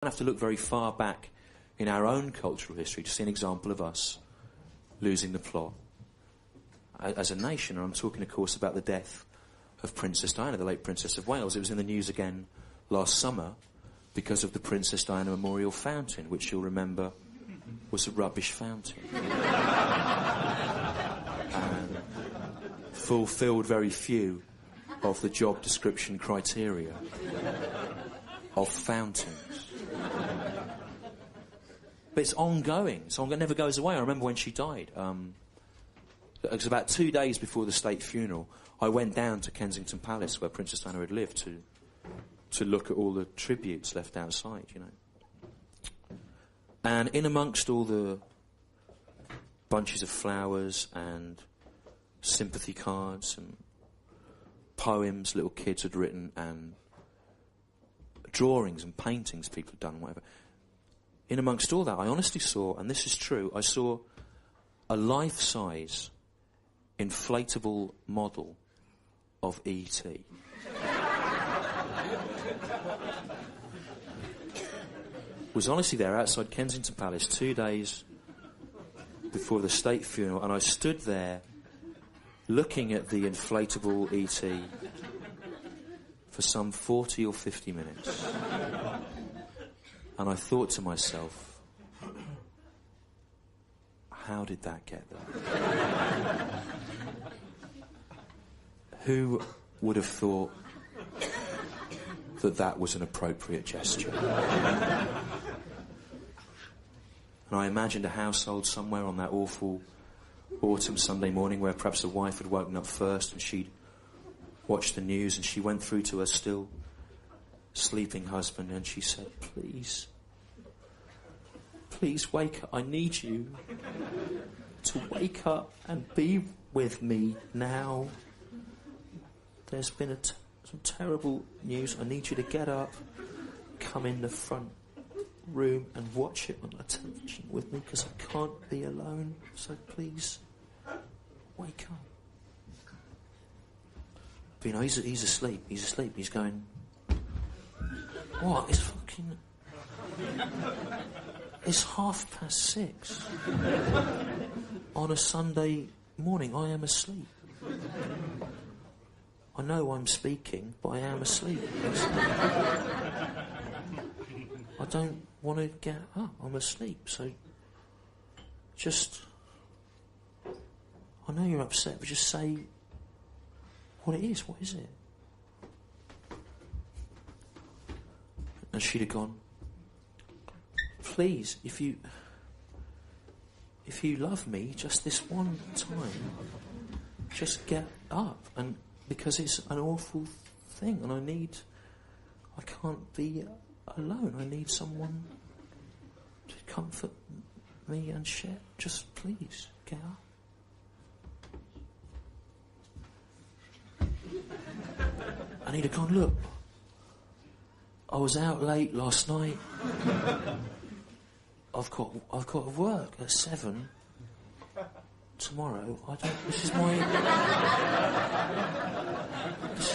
have to look very far back in our own cultural history to see an example of us losing the plot as a nation. And I'm talking, of course, about the death of Princess Diana, the late Princess of Wales. It was in the news again last summer because of the Princess Diana Memorial Fountain, which you'll remember was a rubbish fountain. And fulfilled very few of the job description criteria of fountains. But it's ongoing. It never goes away. I remember when she died. It was about 2 days before the state funeral. I went down to Kensington Palace, where Princess Diana had lived, to look at all the tributes left outside, you know. And in amongst all the bunches of flowers and sympathy cards and poems little kids had written and drawings and paintings people had done, whatever. In amongst all that, I honestly saw, and this is true, I saw a life-size inflatable model of E.T. Was honestly there outside Kensington Palace 2 days before the state funeral, and I stood there looking at the inflatable E.T. for some 40 or 50 minutes. And I thought to myself, how did that get there? Who would have thought that that was an appropriate gesture? And I imagined a household somewhere on that awful autumn Sunday morning where perhaps the wife had woken up first and she'd watched the news, and she went through to her still sleeping husband and she said, please wake up. I need you to wake up and be with me now. There's been some terrible news. I need you to get up, come in the front room and watch it on the television with me, because I can't be alone. So please, wake up. But you know, he's asleep. He's asleep. He's going, what? It's fucking... It's 6:30 on a Sunday morning. I am asleep. I know I'm speaking, but I am asleep. I don't want to get up. I'm asleep. So just... I know you're upset, but just say what it is. What is it? And she'd have gone, please, if you love me just this one time, just get up. And because it's an awful thing, and I can't be alone. I need someone to comfort me and share. Just please, get up. And he'd have gone, look, I was out late last night. I've got to work at 7 tomorrow. This is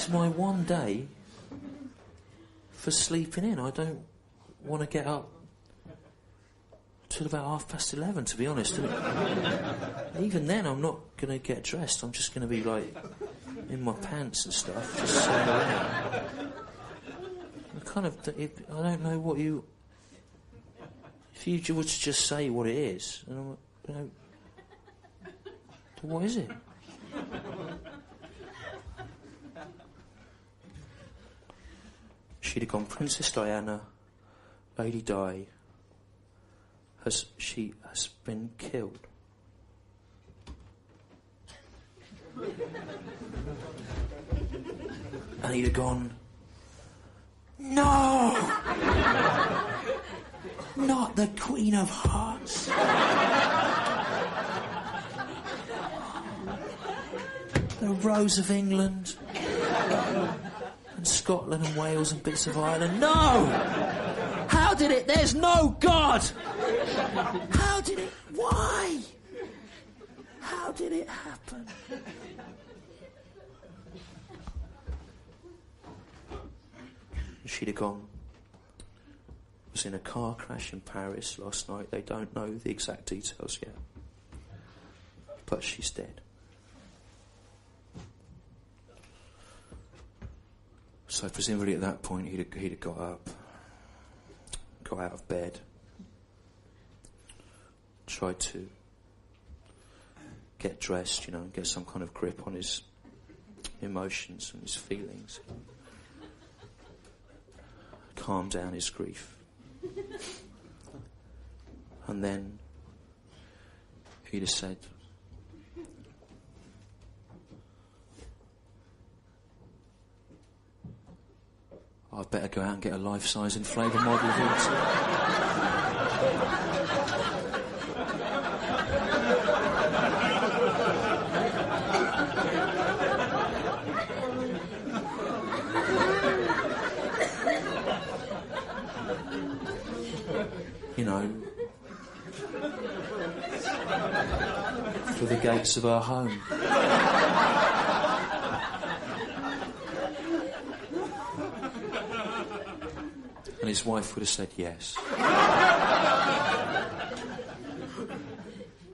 my one day for sleeping in. I don't want to get up till about 11:30, to be honest. Even then, I'm not going to get dressed. I'm just going to be like in my pants and stuff, just sitting around. I don't know what you... If you were to just say what it is, and what is it? She'd have gone, Princess Diana, Lady Di, has been killed. And he'd have gone, no! Not the Queen of Hearts. The Rose of England and Scotland and Wales and bits of Ireland. No! How did it? There's no God! How did it? Why? How did it happen? She'd have gone, was in a car crash in Paris last night. They don't know the exact details yet. But she's dead. So presumably at that point he'd have got up, got out of bed, tried to get dressed, get some kind of grip on his emotions and his feelings. Calm down his grief. And then he'd have said, I'd better go out and get a life-size inflatable model of for the gates of our home. And his wife would have said yes.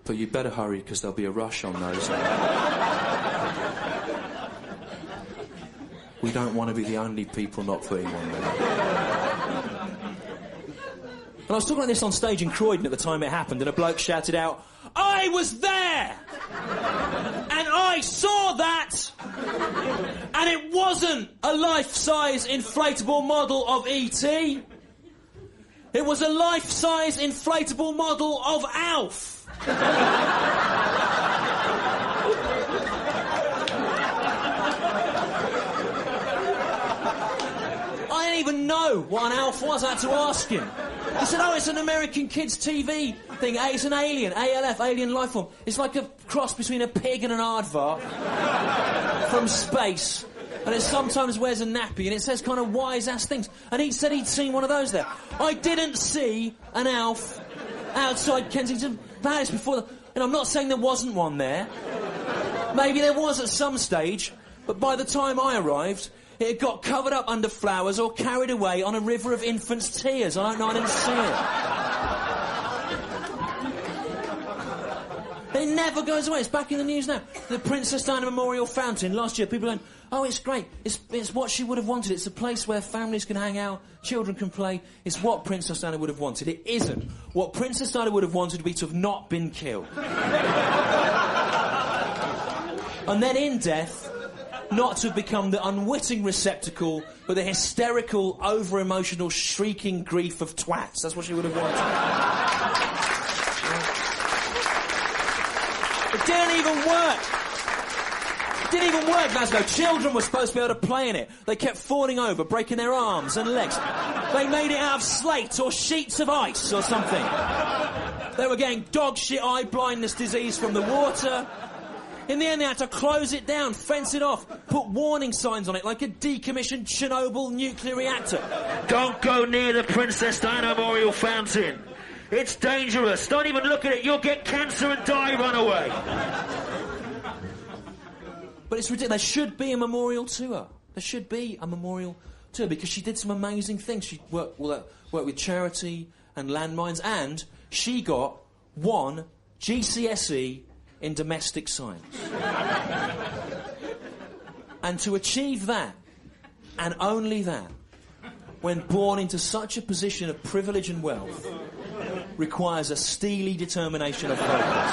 But you'd better hurry because there'll be a rush on those. We don't want to be the only people not putting one there. And I was talking about this on stage in Croydon at the time it happened, and a bloke shouted out, "I was there! And I saw that! And it wasn't a life-size inflatable model of E.T. It was a life-size inflatable model of Alf." I didn't even know what an Alf was. I had to ask him. He said, "Oh, it's an American kids' TV thing. It's an alien, ALF, alien life form. It's like a cross between a pig and an aardvark from space. And it sometimes wears a nappy, and it says kind of wise-ass things." And he said he'd seen one of those there. I didn't see an Alf outside Kensington Palace before. And I'm not saying there wasn't one there. Maybe there was at some stage, but by the time I arrived, it had got covered up under flowers or carried away on a river of infants' tears. I don't know, I didn't see it. It never goes away. It's back in the news now. The Princess Diana Memorial Fountain. Last year, people going, "Oh, it's great. It's what she would have wanted. It's a place where families can hang out, children can play. It's what Princess Diana would have wanted." It isn't. What Princess Diana would have wanted would be to have not been killed. And then in death, not to have become the unwitting receptacle for the hysterical, over-emotional, shrieking grief of twats. That's what she would have wanted. It didn't even work. It didn't even work, Glasgow. Children were supposed to be able to play in it. They kept falling over, breaking their arms and legs. They made it out of slate or sheets of ice or something. They were getting dog shit eye blindness disease from the water. In the end, they had to close it down, fence it off, put warning signs on it like a decommissioned Chernobyl nuclear reactor. "Don't go near the Princess Diana Memorial Fountain. It's dangerous. Don't even look at it. You'll get cancer and die. Run away." But it's ridiculous. There should be a memorial to her. There should be a memorial to her because she did some amazing things. She worked with charity and landmines, and she got 1 GCSE in domestic science. And to achieve that, and only that, when born into such a position of privilege and wealth, requires a steely determination of focus.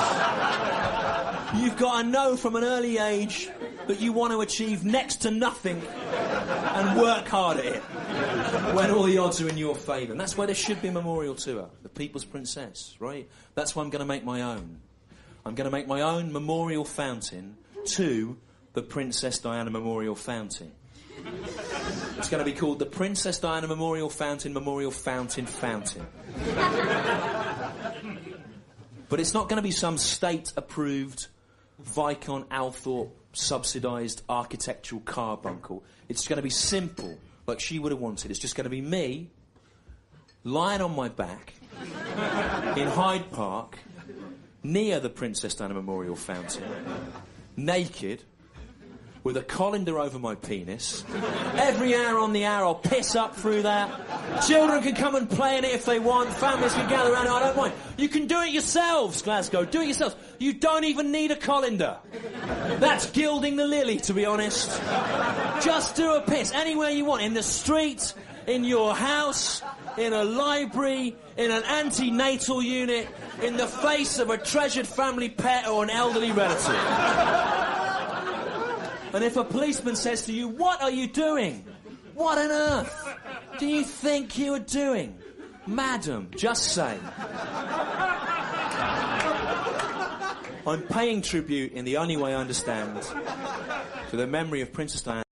You've got to know from an early age that you want to achieve next to nothing and work hard at it when all the odds are in your favour. And that's why there should be a memorial to her, the People's Princess, right? That's why I'm going to make my own. I'm going to make my own memorial fountain to the Princess Diana Memorial Fountain. It's going to be called the Princess Diana Memorial Fountain Fountain. But it's not going to be some state-approved, Viscount Althorpe subsidised architectural carbuncle. It's going to be simple, like she would have wanted. It's just going to be me lying on my back in Hyde Park near the Princess Diana Memorial Fountain, naked, with a colander over my penis. Every hour on the hour I'll piss up through that. Children can come and play in it if they want. Families can gather around it, I don't mind. You can do it yourselves, Glasgow. Do it yourselves. You don't even need a colander. That's gilding the lily, to be honest. Just do a piss anywhere you want. In the street, in your house, in a library, in an antenatal unit, in the face of a treasured family pet or an elderly relative. And if a policeman says to you, "What are you doing? What on earth do you think you are doing?" Madam, just say, "I'm paying tribute in the only way I understand to the memory of Princess Diana."